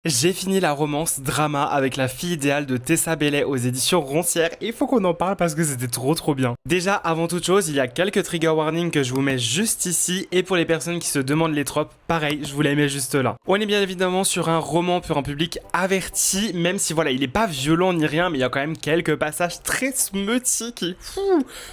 J'ai fini la romance drama avec la fille idéale de Tessa Bailey aux éditions Roncière et il faut qu'on en parle parce que c'était trop bien. Déjà, avant toute chose, il y a quelques trigger warnings que je vous mets juste ici et pour les personnes qui se demandent les tropes, pareil, je vous les mets juste là. On est bien évidemment sur un roman pour un public averti, même si voilà, il est pas violent ni rien, mais il y a quand même quelques passages très smutty qui...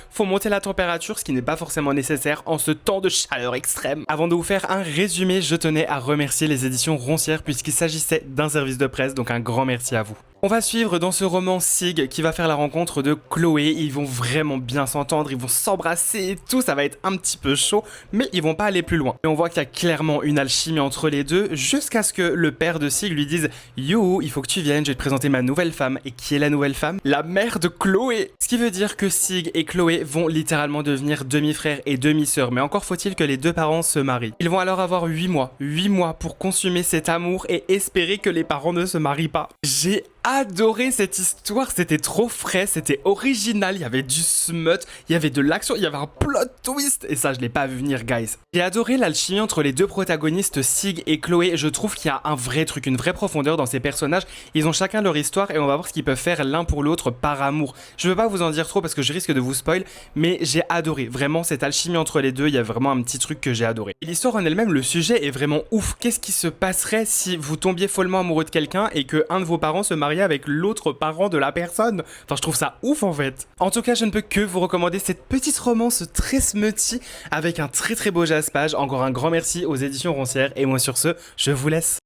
Faut monter la température, ce qui n'est pas forcément nécessaire en ce temps de chaleur extrême. Avant de vous faire un résumé, je tenais à remercier les éditions Roncière puisqu'il s'agissait d'un service de presse, donc un grand merci à vous. On va suivre dans ce roman Sig qui va faire la rencontre de Chloé, ils vont vraiment bien s'entendre, ils vont s'embrasser et tout, ça va être un petit peu chaud, mais ils vont pas aller plus loin. Et on voit qu'il y a clairement une alchimie entre les deux, jusqu'à ce que le père de Sig lui dise « Yo, il faut que tu viennes, je vais te présenter ma nouvelle femme. » Et qui est la nouvelle femme? La mère de Chloé. Ce qui veut dire que Sig et Chloé vont littéralement devenir demi-frères et demi-sœurs, mais encore faut-il que les deux parents se marient. Ils vont alors avoir 8 mois pour consommer cet amour et espérer que les parents ne se marient pas. J'ai adoré cette histoire, c'était trop frais, c'était original, il y avait du smut, il y avait de l'action, il y avait un plot twist, et ça je l'ai pas vu venir guys. J'ai adoré l'alchimie entre les deux protagonistes Sig et Chloé, je trouve qu'il y a un vrai truc, une vraie profondeur dans ces personnages, ils ont chacun leur histoire et on va voir ce qu'ils peuvent faire l'un pour l'autre par amour. Je veux pas vous en dire trop parce que je risque de vous spoil, mais j'ai adoré, vraiment cette alchimie entre les deux, il y a vraiment un petit truc que j'ai adoré. Et l'histoire en elle-même, le sujet est vraiment ouf, qu'est-ce qui se passerait si vous tombiez follement amoureux de quelqu'un et que un de vos parents se marie avec l'autre parent de la personne. Enfin, je trouve ça ouf en fait. En tout cas, je ne peux que vous recommander cette petite romance très smutty avec un très beau jaspage. Encore un grand merci aux éditions Roncière et moi sur ce, je vous laisse.